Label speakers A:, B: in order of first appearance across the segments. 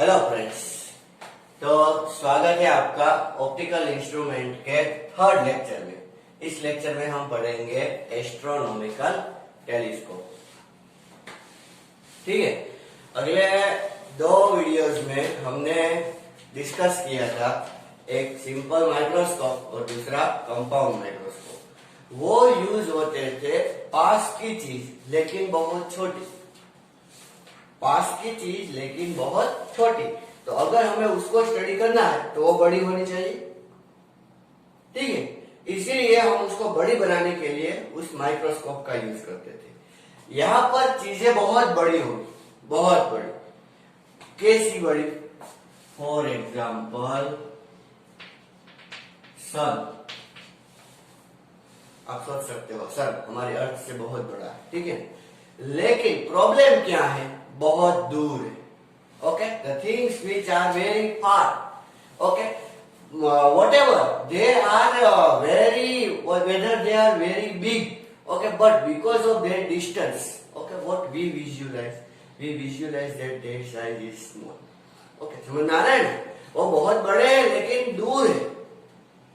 A: Hello friends. तो स्वागत है आपका ऑप्टिकल इंस्ट्रूमेंट के थर्ड लेक्चर में। इस लेक्चर में हम पढ़ेंगे एस्ट्रोनॉमिकल टेलीस्कोप। ठीक है, अगले दो वीडियोस में हमने डिस्कस किया था एक सिंपल माइक्रोस्कोप और दूसरा कंपाउंड माइक्रोस्कोप। वो यूज होते थे पास की चीज लेकिन बहुत छोटी, पास की चीज लेकिन बहुत छोटी। तो अगर हमें उसको स्टडी करना है तो वो बड़ी होनी चाहिए। ठीक है, इसीलिए हम उसको बड़ी बनाने के लिए उस माइक्रोस्कोप का यूज करते थे। यहां पर चीजें बहुत बड़ी होगी, बहुत बड़ी। कैसी बड़ी? For example sun. आप सोच सकते हो सन हमारे अर्थ से बहुत बड़ा है, ठीक है, लेकिन प्रॉब्लम क्या है? बहुत दूर है। Okay, the things which are very far, okay, whatever they are very, whether they are very big, okay, but because of their distance, okay, what we visualize that their size is small. Okay, समझ में आ रहा है ना? वो बहुत बड़े हैं लेकिन दूर है।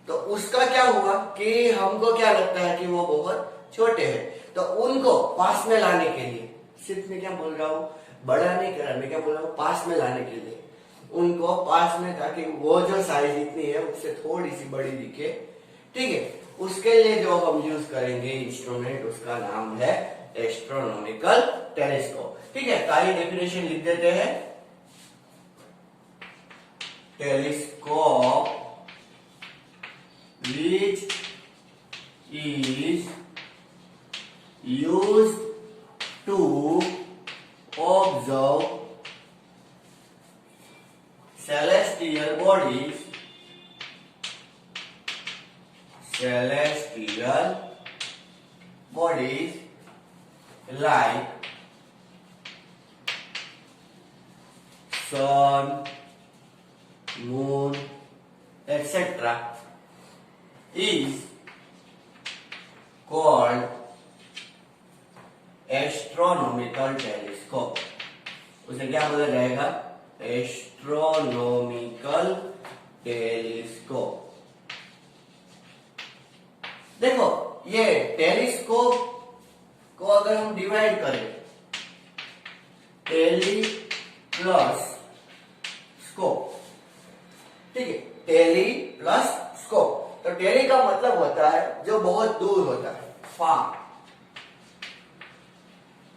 A: तो उसका क्या हुआ कि हमको क्या लगता है कि वो बहुत छोटे हैं। तो उनको पास में लाने के लिए, सिर्फ मैं क्या बोल रहा हूँ, बड़ा नहीं कर रहा, मैं क्या बोल रहा हूँ, पास में लाने के लिए उनको पास में, ताकि वो जो साइज इतनी है उससे थोड़ी सी बड़ी दिखे। ठीक है, उसके लिए जो हम यूज करेंगे इंस्ट्रूमेंट, उसका नाम है एस्ट्रोनॉमिकल टेलीस्कोप। ठीक है, सारी डेफिनेशन लिख देते हैं। Telescope which is used to observe celestial bodies like sun, moon, etc. is called astronomical telescope. उसे क्या बोला जाएगा? Astronomical telescope. देखो, ये टेलीस्कोप को अगर हम डिवाइड करें, टेली प्लस स्कोप, ठीक है, टेली प्लस स्कोप। तो टेली का मतलब होता है जो बहुत दूर होता है, far.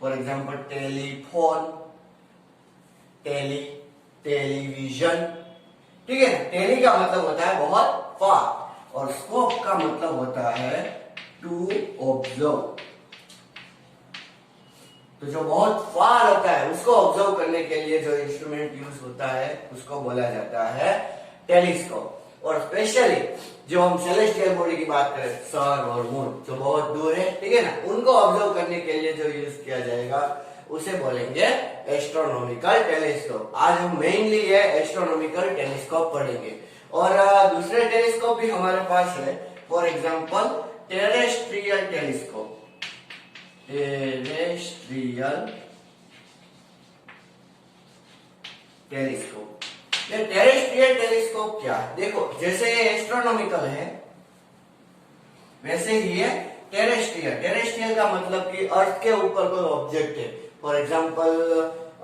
A: For example telephone, television. ठीक है, टेली का मतलब होता है बहुत फार और स्कोप का मतलब होता है टू ऑब्जर्व। तो जो बहुत फार होता है उसको ऑब्जर्व करने के लिए जो इंस्ट्रूमेंट यूज होता है उसको बोला जाता है टेलीस्कोप। और स्पेशली जो हम सेलेस्टियल बॉडी की बात करें, सन और मून जो बहुत दूर है, ठीक है ना, उनको ऑब्जर्व करने के लिए जो यूज किया जाएगा उसे बोलेंगे एस्ट्रोनॉमिकल टेलीस्कोप। आज हम मेनली ये एस्ट्रोनॉमिकल टेलीस्कोप पढ़ेंगे और दूसरे टेलीस्कोप भी हमारे पास है। For example terrestrial telescope. Terrestrial telescope, ये टेरेस्ट्रियल टेलीस्कोप क्या है? देखो, जैसे ये एस्ट्रोनॉमिकल है वैसे ही ये टेरेस्ट्रियल। टेरेस्ट्रियल का मतलब कि अर्थ के ऊपर कोई ऑब्जेक्ट है। फॉर एग्जांपल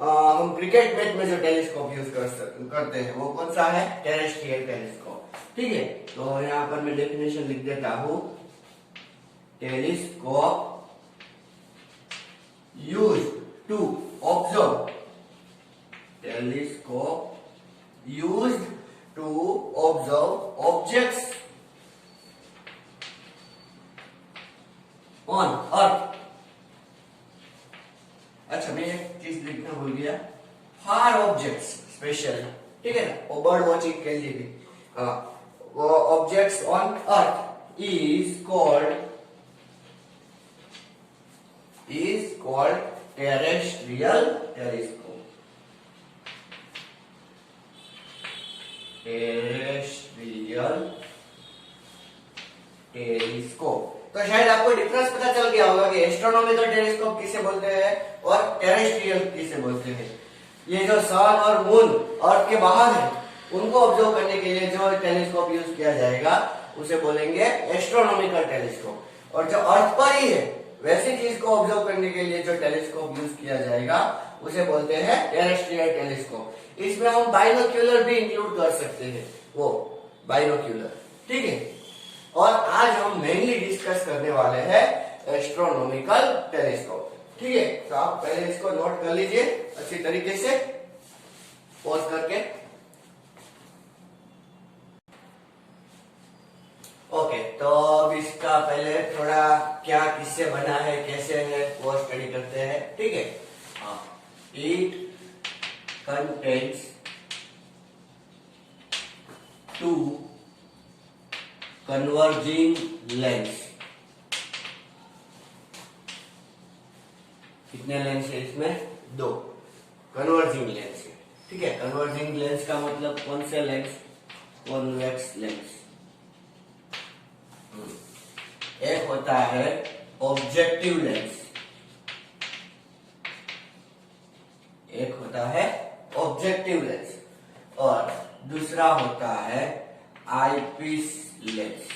A: हम क्रिकेट मैच में जो टेलीस्कोप यूज करते हैं वो कौन सा है? Terrestrial telescope. ठीक है, तो यहाँ पर मैं डेफिनेशन लिख देता हूं। Telescope use to observe, telescope used to observe objects on earth। अच्छा, मैं एक चीज लिखना भूल गया, फार ऑब्जेक्ट्स स्पेशल, ठीक है ना, वो बर्ड वॉचिंग के लिए भी। वो objects on earth is called terrestrial telescope. Terrestrial telescope. तो शायद आपको डिफरेंस पता चल गया होगा कि एस्ट्रोनॉमिकल टेलीस्कोप किसे बोलते हैं और टेरेस्ट्रियल किसे बोलते हैं। ये जो सन और मून अर्थ के बाहर है उनको ऑब्जर्व करने के लिए जो टेलीस्कोप यूज किया जाएगा उसे बोलेंगे एस्ट्रोनॉमिकल टेलीस्कोप। और जो अर्थ पर ही है वैसी चीज को ऑब्जर्व करने के लिए जो टेलीस्कोप यूज किया जाएगा उसे बोलते हैं टेरेस्ट्रियल टेलीस्कोप। इसमें हम बाइनोक्यूलर भी इंक्लूड कर सकते हैं, वो बाइनोक्यूलर, ठीक है। और आज हम मेनली डिस्कस करने वाले हैं एस्ट्रोनॉमिकल टेलीस्कोप, ठीक है। तो आप पहले इसको नोट कर लीजिए अच्छी तरीके से पॉज करके। ओके, तो अब इसका पहले थोड़ा क्या किससे बना है कैसे है वो स्टडी करते हैं, ठीक है। It contains two converging lens. कितने लेंस है इसमें? दो कन्वर्जिंग लेंस है, ठीक है। कन्वर्जिंग लेंस का मतलब कौन से लेंस? Convex lens. एक होता है ऑब्जेक्टिव लेंस, एक होता है ऑब्जेक्टिव लेंस और दूसरा होता है आईपीस लेंस,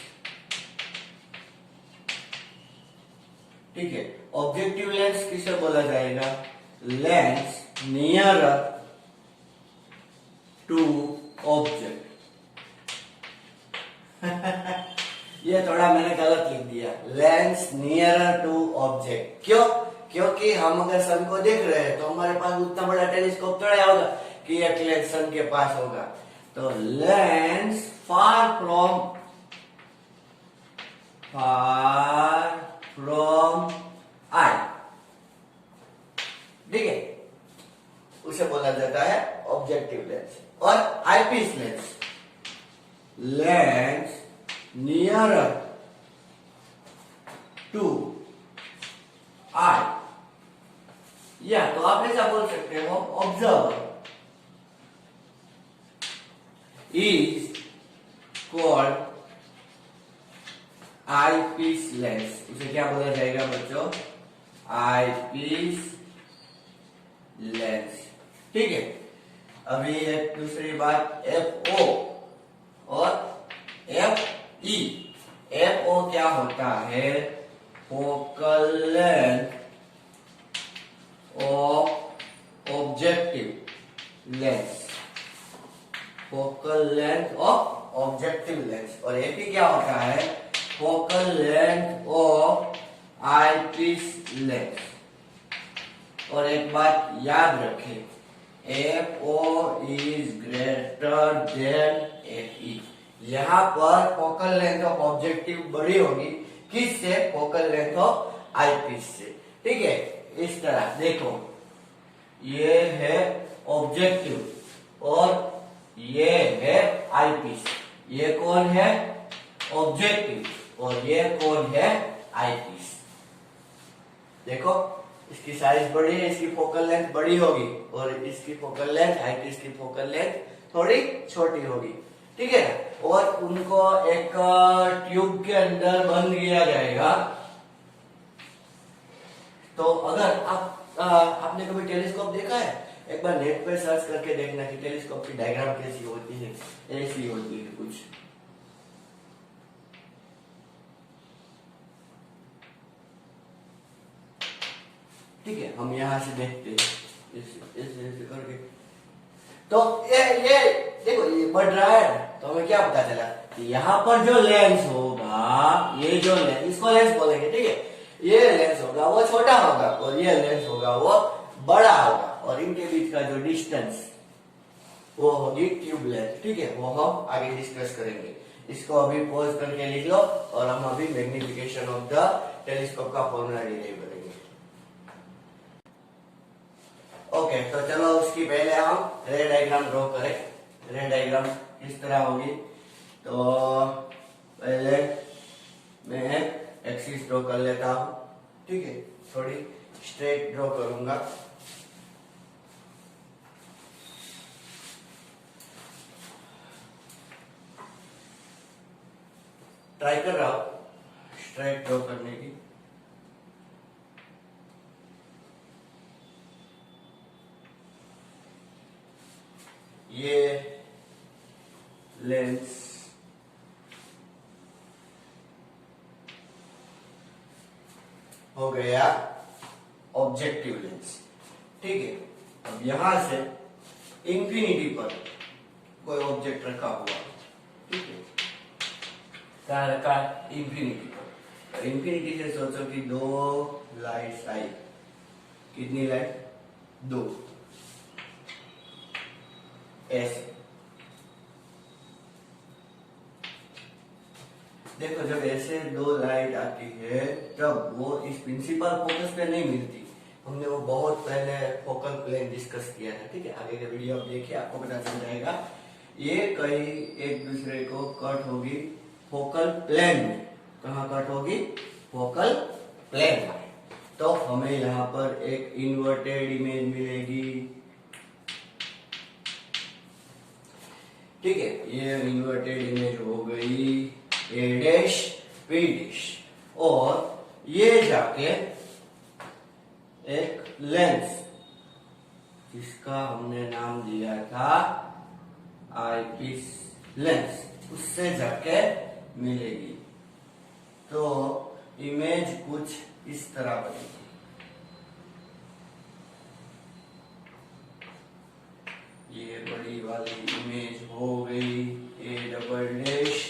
A: ठीक है। ऑब्जेक्टिव लेंस किसे बोला जाएगा? Lens near to object. ये थोड़ा मैंने गलत लिख दिया, लेंस नियर टू ऑब्जेक्ट। क्यों? क्योंकि हम अगर सन को देख रहे हैं तो हमारे पास उतना बड़ा टेलीस्कोप थोड़ा होगा कि एक लेंस सन के पास होगा। तो लेंस फार फ्रॉम आई, ठीक है, उसे बोला जाता है ऑब्जेक्टिव लेंस। और eyepiece lens, lens near to eye, या तो आप ऐसा बोल सकते हो observer is called eyepiece lens. उसे क्या बोला जाएगा बच्चों? आईपीस लेंस, ठीक है। अभी एक दूसरी बात, एफ ओ और एफ ई। एफ ओ क्या होता है? Focal length of objective lens, focal length of objective lens. और एफ ई क्या होता है? Focal length of eyepiece lens. और एक बात याद रखें, F O is greater than F E. यहाँ पर फोकल लेंथ ऑफ ऑब्जेक्टिव बड़ी होगी, किससे? फोकल लेंथ ऑफ आईपीस से, ठीक है। इस तरह देखो, ये है ऑब्जेक्टिव और ये है आईपीस। ये कौन है? ऑब्जेक्टिव और ये कौन है? आईपीस। देखो, इसकी साइज बड़ी है, इसकी फोकल लेंथ बड़ी होगी और इसकी फोकल लेंथ, आईपीस की फोकल लेंथ थोड़ी छोटी होगी, ठीक है। और उनको एक ट्यूब के अंदर बंद किया जाएगा। तो अगर आपने कभी टेलीस्कोप देखा है? एक बार नेट पे सर्च करके देखना कि टेलीस्कोप की डायग्राम कैसी होती है। ऐसी होती है कुछ, ठीक है। हम यहां से देखते हैं ऐसे करके। तो ये देखो, ये बढ़ रहा है तो हमें क्या पता चला कि यहाँ पर जो लेंस होगा, ये जो लेंस, इसको लेंस बोलेंगे, ठीक है। ये लेंस होगा वो छोटा होगा और ये लेंस होगा वो बड़ा होगा और इनके बीच का जो डिस्टेंस वो होगी ट्यूब लेंथ, ठीक है। वो हम आगे डिस्कस करेंगे। इसको अभी पॉज करके लिख लो और हम अभी मैग्निफिकेशन ऑफ द टेलीस्कोप का फॉर्मूला डिराइव करेंगे। ओके, तो चलो उसकी पहले हम रे डायग्राम ड्रॉ करें। रे डायग्राम किस तरह होगी? तो पहले मैं एक्सिस ड्रॉ कर लेता हूं, ठीक है। थोड़ी स्ट्रेट ड्रॉ करूंगा। ट्राई कर रहा हूं स्ट्रेट ड्रॉ करने की। ये लेंस हो गया ऑब्जेक्टिव लेंस। ठीक है, अब यहां से इंफिनिटी पर कोई ऑब्जेक्ट रखा हुआ, ठीक है, क्या रखा है? इंफिनिटी पर। इंफिनिटी से सोचो कि दो लाइट्स आई। कितनी लाइट? दो। ऐसे देखो, जब ऐसे दो लाइट आती है तब वो इस प्रिंसिपल फोकस पे नहीं मिलती। हमने वो बहुत पहले फोकल प्लेन डिस्कस किया था। ठीक है, आगे का वीडियो आप देखिए, आपको पता चल जाएगा। ये कहीं एक दूसरे को कट होगी फोकल प्लेन में। कहाँ कट होगी? फोकल प्लेन में। तो हमें यहाँ पर एक इन्वर्टेड इमेज मिलेगी। ठीक है, ये इन्वर्टेड इमेज हो गई ए डैश बी डैश, और ये जाके एक लेंस जिसका हमने नाम दिया था आईपीस लेंस, उससे जाके मिलेगी। तो इमेज कुछ इस तरह बनेगी। ये बड़ी वाली इमेज हो गई A double dash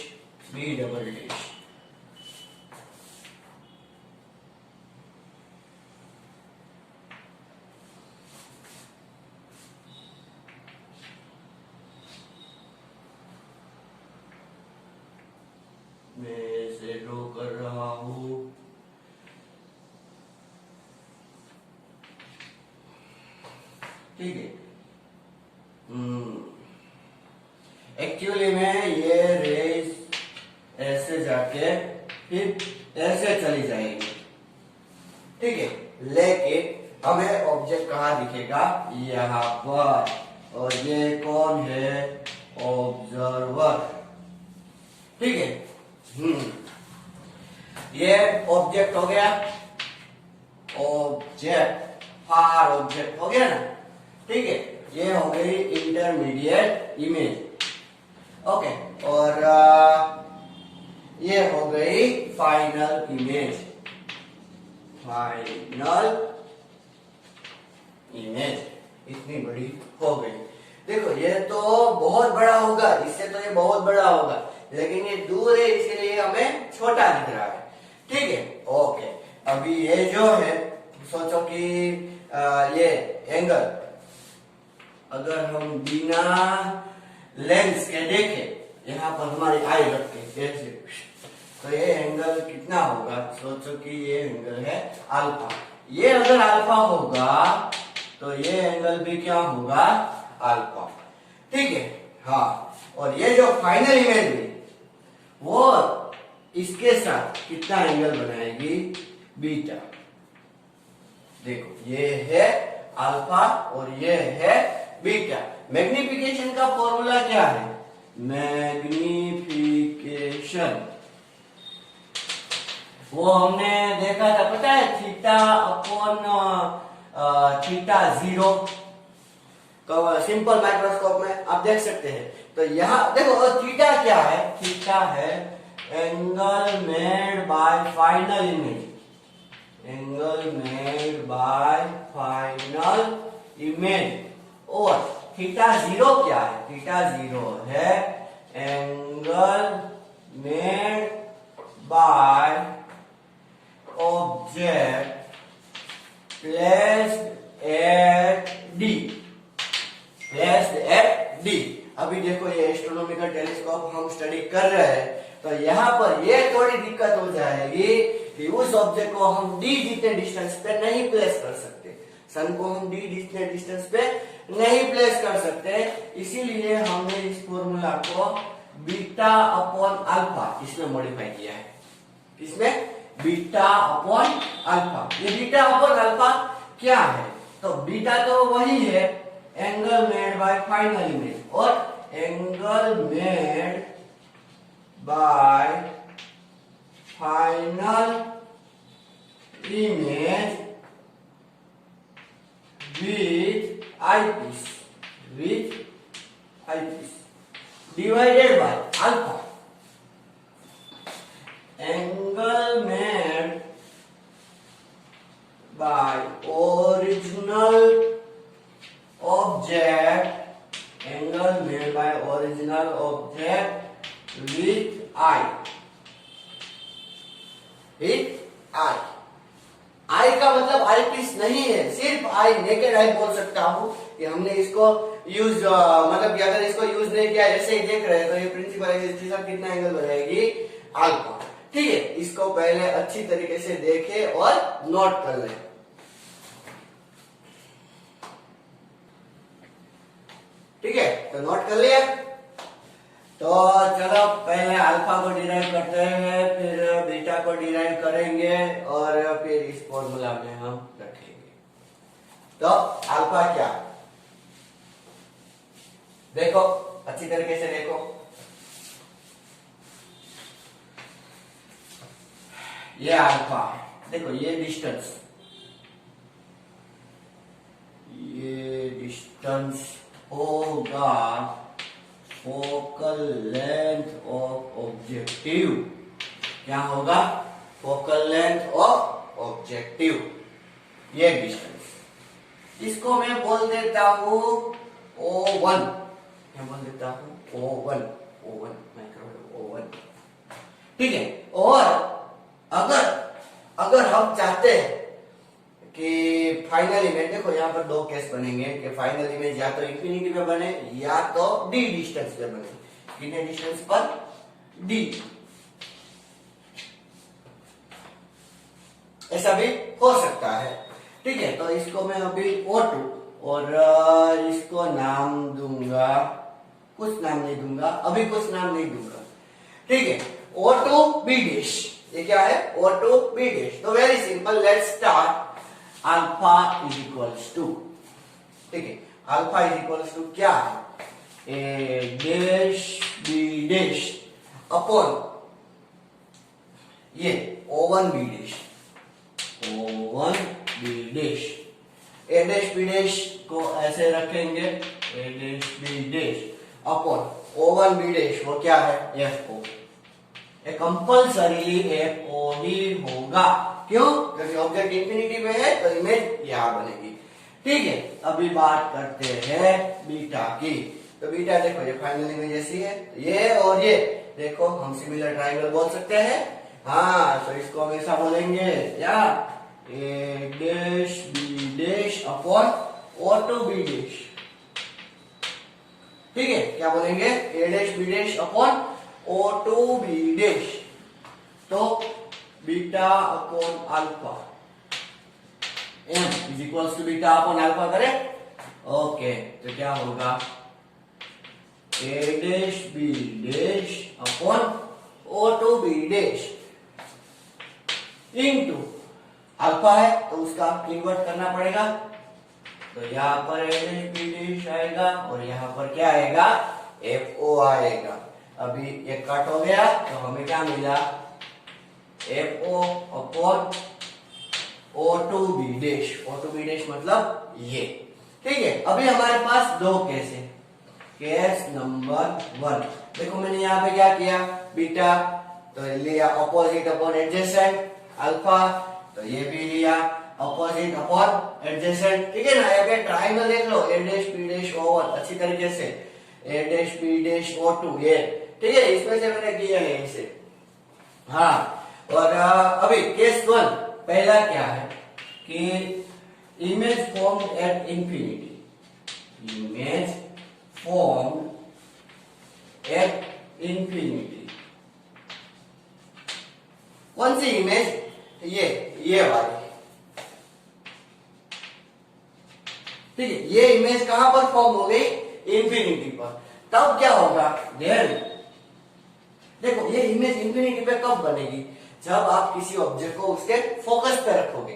A: B double dash. मैं इसे ड्रॉ कर रहा हूं। ठीक है, एक्चुअली में ये रेज ऐसे जाके फिर ऐसे चली जाएगी। ठीक है, लेकिन हमें ऑब्जेक्ट कहाँ दिखेगा? यहाँ पर। और ये कौन है? ऑब्जर्वर। ठीक है, ये ऑब्जेक्ट हो गया। ऑब्जेक्ट, फार ऑब्जेक्ट हो गया ना। ठीक है, ये हो गई इंटरमीडिएट इमेज। ओके, और ये हो गई फाइनल इमेज। फाइनल इमेज इतनी बड़ी हो गई। देखो, ये तो बहुत बड़ा होगा, इससे तो ये बहुत बड़ा होगा, लेकिन ये दूर है इसीलिए हमें छोटा दिख रहा है। ठीक है, ओके। अभी ये जो है, सोचो कि ये एंगल अगर हम बिना लेंस के देखें, यहाँ पर हमारी आई रख के ऐसे, तो ये एंगल कितना होगा? सोचो कि ये एंगल है अल्फा। ये अगर अल्फा होगा तो ये एंगल भी क्या होगा? अल्फा। ठीक है, हाँ। और ये जो फाइनल इमेज है वो इसके साथ कितना एंगल बनाएगी? बीटा। देखो, ये है अल्फा और ये है बीटा। मैग्निफिकेशन का फॉर्मूला क्या है? मैग्निफिकेशन वो हमने देखा था, पता है? Theta upon theta 0। Simple microscope में आप देख सकते हैं। तो यहाँ देखो, थीटा क्या है? थीटा है angle made by final image. Angle made by final image. और थीटा 0 क्या है? थीटा 0 है angle made by object placed at D. Placed at D. अभी देखो, ये एस्ट्रोनॉमिकल टेलीस्कोप हम स्टडी कर रहे हैं, तो यहाँ पर ये थोड़ी दिक्कत हो जाएगी कि उस ऑब्जेक्ट को हम डी जितने डिस्टेंस पे नहीं प्लेस कर सकते। सन को हम डी जितने डिस्टेंस पे नहीं प्लेस कर सकते, इसीलिए हमने इस फॉर्मूला को बीटा अपॉन अल्फा इसमें मॉडिफाई किया है। इसमें बीटा अपॉन अल्फा। ये बीटा अपॉन अल्फा क्या है? तो बीटा तो वही है angle made by final image, और angle made by final image with eyepiece. With eyepiece divided by alpha angle made by original object angle made by original object with eye eye का मतलब आई piece नहीं है, सिर्फ आई, naked eye बोल सकता हूं कि हमने इसको यूज मतलब कि अगर इसको यूज नहीं किया ऐसे ही देख रहे हैं तो ये प्रिंसिपल एक्सिस के साथ कितना एंगल बनाएगी अल्फा। ठीक है, इसको पहले अच्छी तरीके से देखे और नोट कर ले। ठीक है, तो नोट कर लिया। तो चलो पहले अल्फा को डिराइव करते हैं, फिर बीटा को डिराइव करेंगे और फिर इस फॉर्मूला में हम रखेंगे। तो अल्फा क्या, देखो अच्छी तरीके से देखो, ये अल्फा है, देखो ये डिस्टेंस होगा फोकल लेंथ ऑफ ऑब्जेक्टिव। क्या होगा? फोकल लेंथ ऑफ ऑब्जेक्टिव, ये डिस्टेंस। इसको मैं बोल देता हूं O1, मैं बोल देता हूं O1 माइक्रोवेव O1। ठीक है, और अगर हम चाहते हैं कि फाइनल इमेज, देखो यहाँ पर दो केस बनेंगे कि फाइनल इमेज या तो इंफिनिटी पे बने या तो d डिस्टेंस पे बने। कितने डिस्टेंस पर? d। ऐसा भी हो सकता है। ठीक है, तो इसको मैं अभी O2 और इसको नाम दूंगा, कुछ नाम नहीं दूंगा अभी, कुछ नाम नहीं दूंगा। ठीक है, O2 B डैश, ये क्या है? O2 B dash. तो very simple, let's start. Alpha is equals to, ठीक है, अल्फा इज इक्वल्स टू क्या है? A dash B dash upon ये O1 B dash, O1 B dash. A dash B dash को ऐसे रखेंगे, A dash B dash upon O1 B dash, वो क्या है? FO। कंपल्सरी FO ही होगा। क्यों? क्योंकि ऑब्जेक्ट इंफिनिटी में है तो इमेज यहां बनेगी। ठीक है, अभी बात करते हैं बीटा की। तो बीटा देखो ये फाइनल इमेज ऐसी है, ये और ये देखो हम सिमिलर ट्रायंगल बोल सकते हैं। हाँ, तो इसको हम ऐसा बोलेंगे क्या? A dash B dash upon O2 B dash. ठीक है, क्या बोलेंगे? A dash B dash upon O2 B dash. तो beta upon alpha m is equals to beta upon alpha करें। ओके, तो क्या होगा? A dash B dash upon O2 B dash into alpha है तो उसका इन्वर्ट करना पड़ेगा। तो यहाँ पर ए डैश बी डैश आएगा और यहाँ पर क्या आएगा? FO आएगा। अभी ये कट हो गया तो हमें क्या मिला? FO upon O2 B dash. O2 B dash मतलब ये। ठीक है, अभी हमारे पास दो केस है। केस नंबर 1, देखो मैंने यहाँ पे क्या किया? बीटा तो लिया अपोजिट अपॉन एडजेसेंट, अल्फा तो ये भी लिया अपोजिट अपॉन एडजेसेंट। ठीक है ना, यहाँ पे ट्रायंगल देख लो, ए डैश बी डैश O1 अच्छी तरीके से, ए डैश बी डैश O2 ये। ठीक है, इसमें से मैंने किया है इसे। हाँ, और अभी केस 1 पहला क्या है कि image form at infinity, image form at infinity. कौन सी इमेज? ये वाली। ठीक है, ये इमेज कहां पर फॉर्म हो गई? इंफिनिटी पर। तब क्या होगा? देन देखो ये इमेज इंफिनिटी पे कब बनेगी? जब आप किसी ऑब्जेक्ट को उसके फोकस पे रखोगे।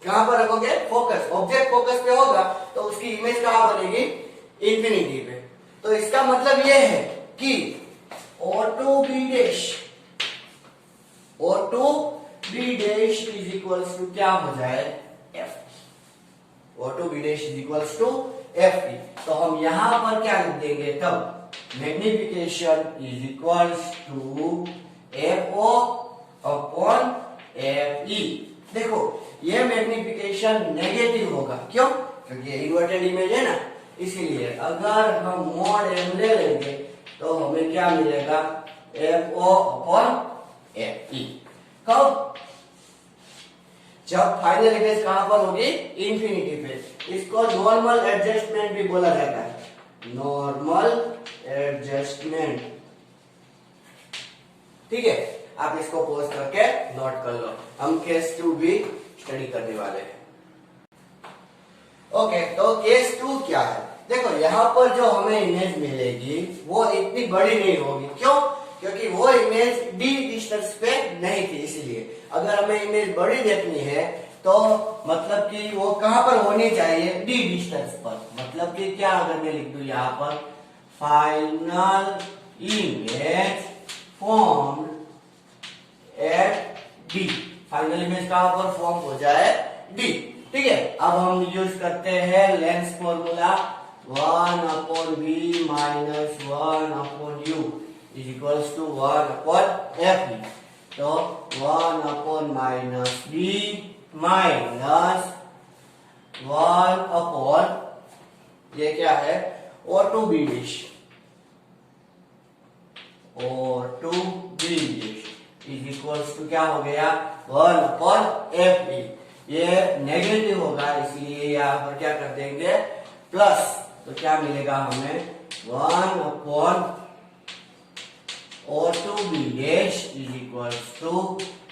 A: कहां पर रखोगे? फोकस। ऑब्जेक्ट फोकस पे होगा तो उसकी इमेज कहां बनेगी? इंफिनिटी पे। तो इसका मतलब यह है कि O2 B dash, O2 B dash is equals to क्या हो जाए? F। O2 B dash is equals to Fe। तो हम यहाँ पर क्या लिख देंगे तब, magnification is equals to FO upon Fe। देखो ये मैग्निफिकेशन नेगेटिव होगा, क्यों? क्योंकि ये इन्वर्टेड इमेज है ना, इसीलिए अगर हम मॉड m ले लेंगे तो हमें क्या मिलेगा, FO अपॉन Fe। कब? जब फाइनल इमेज कहां पर होगी, इंफिनिटी पे। इसको नॉर्मल एडजस्टमेंट भी बोला जाता है, नॉर्मल एडजस्टमेंट। ठीक है, आप इसको पॉज करके नोट कर लो, हम केस 2 भी स्टडी करने वाले हैं। ओके, तो केस 2 क्या है? देखो यहाँ पर जो हमें इमेज मिलेगी वो इतनी बड़ी नहीं होगी, क्यों? क्योंकि वो इमेज d डिस्टेंस पे नहीं थी, इसीलिए अगर हमें इमेज बड़ी देखनी है तो मतलब कि वो कहां पर होनी चाहिए, d डिस्टेंस पर। मतलब कि क्या, अगर मैं लिख दूं यहाँ पर final image formed at d, final image कहां पर फॉर्म हो जाए, d। ठीक है, अब हम यूज करते हैं lens formula, 1 upon v minus 1 upon u is equals to 1 upon Fe। तो 1 upon minus v minus 1 upon ये क्या है, O2b dash, O2b dash is equals to क्या हो गया, 1 अपॉन Fe। ये नेगेटिव होगा, इसलिए यहाँ पर क्या कर देंगे, प्लस। तो क्या मिलेगा हमें, 1 upon O2b dash is equals to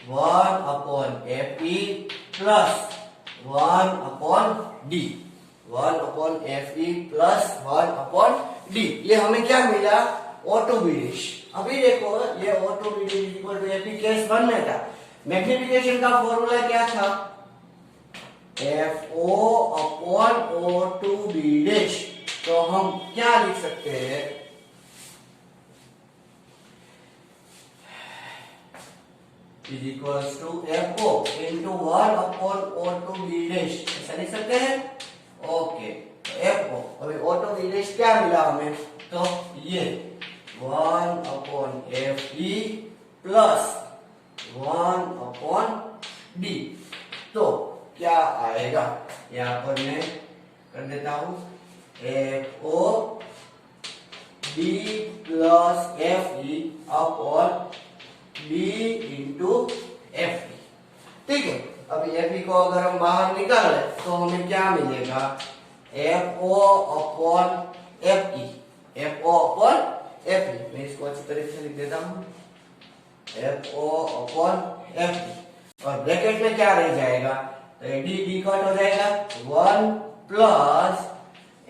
A: 1 upon Fe plus 1 upon d, 1 upon Fe plus 1 upon d। ये हमें क्या मिला, O2b डैश। अभी देखो ये O2b dash is equal to Fe case 1 में था, मैग्निफिकेशन का फॉर्मूला क्या था, FO अपॉन O2b डैश। तो हम क्या लिख सकते हैं, is equals to FO into 1 upon O2b dash, ऐसा लिख सकते हैं। ओके, तो FO, अभी O2b डैश क्या मिला हमें, तो ये 1 upon Fe plus 1 upon d। तो क्या आएगा, यहाँ पर मैं कर देता हूं, FO d plus Fe upon d into Fe। ठीक है, अभी Fe को अगर हम बाहर निकाले तो हमें क्या मिलेगा, FO upon Fe, FO upon Fe। मैं इसको अच्छी तरीके से लिख देता हूं, FO अपॉन Fe, और ब्रैकेट में क्या रह जाएगा, d कट हो जाएगा, 1 प्लस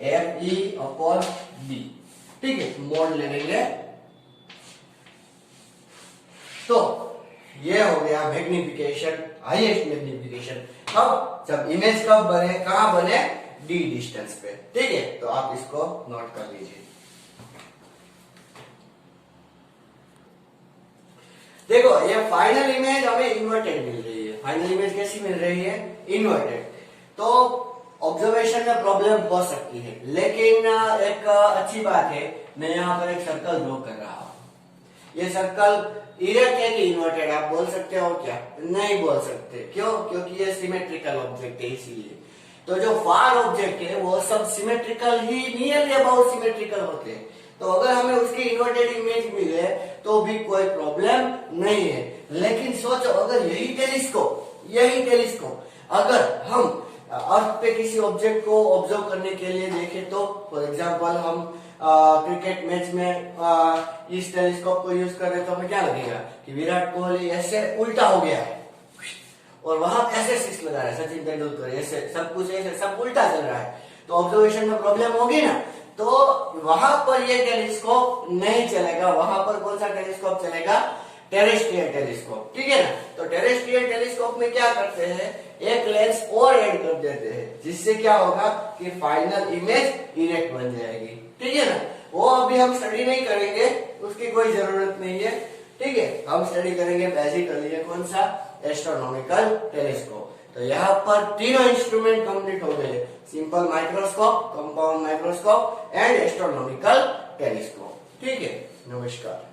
A: Fe अपॉन d। ठीक है, मोड ले लेंगे। तो ये हो गया मैग्निफिकेशन, हाईएस्ट मैग्निफिकेशन। कब, जब इमेज कब बने, कहां बने, d डिस्टेंस पे। ठीक है, तो आप इसको नोट कर लीजिए। देखो ये फाइनल इमेज हमें इन्वर्टेड मिल रही है। फाइनल इमेज कैसी मिल रही है, इन्वर्टेड। तो ऑब्जर्वेशन में प्रॉब्लम हो सकती है, लेकिन एक अच्छी बात है, मैं यहाँ पर एक सर्कल ड्रॉ कर रहा हूँ। ये सर्कल इरेक्ट है कि इन्वर्टेड, आप बोल सकते हो क्या, नहीं बोल सकते, क्यों? क्योंकि ये सिमेट्रिकल ऑब्जेक्ट है, इसीलिए। तो जो फार ऑब्जेक्ट है वो सब symmetrical he, nearly about symmetrical होते हैं। तो अगर हमें उसकी इन्वर्टेड इमेज मिले तो भी कोई प्रॉब्लम नहीं है। लेकिन सोचो, अगर यही टेलीस्कोप अगर हम अर्थ पे किसी ऑब्जेक्ट को ऑब्जर्व करने के लिए देखें, तो फॉर एग्जांपल हम क्रिकेट मैच में इस टेलीस्कोप को यूज कर रहे, तो हमें क्या लगेगा कि विराट कोहली ऐसे उल्टा हो गया है और वहां ऐसे सिक्स लगा रहा है, सचिन तेंदुलकर ऐसे, सब कुछ ऐसे, सब उल्टा चल रहा है, तो ऑब्जर्वेशन में प्रॉब्लम होगी ना। तो वहां पर ये टेलीस्कोप नहीं चलेगा, वहां पर कौन सा टेलीस्कोप चलेगा, टेरेस्ट्रियल टेलीस्कोप। ठीक है ना। तो टेरेस्ट्रियल टेलीस्कोप में क्या करते हैं, एक लेंस और ऐड कर देते हैं, जिससे क्या होगा कि फाइनल इमेज इरेक्ट बन जाएगी। ठीक है ना। वो अभी हम स्टडी नहीं करेंगे, उसकी कोई जरूरत नहीं है। ठीक है, हम स्टडी करेंगे बेसिकली कौन सा, एस्ट्रोनॉमिकल टेलीस्कोप। तो यहाँ पर तीनों इंस्ट्रूमेंट कंप्लीट हो गए, simple microscope, compound microscope and astronomical telescope. ठीक है, नमस्कार।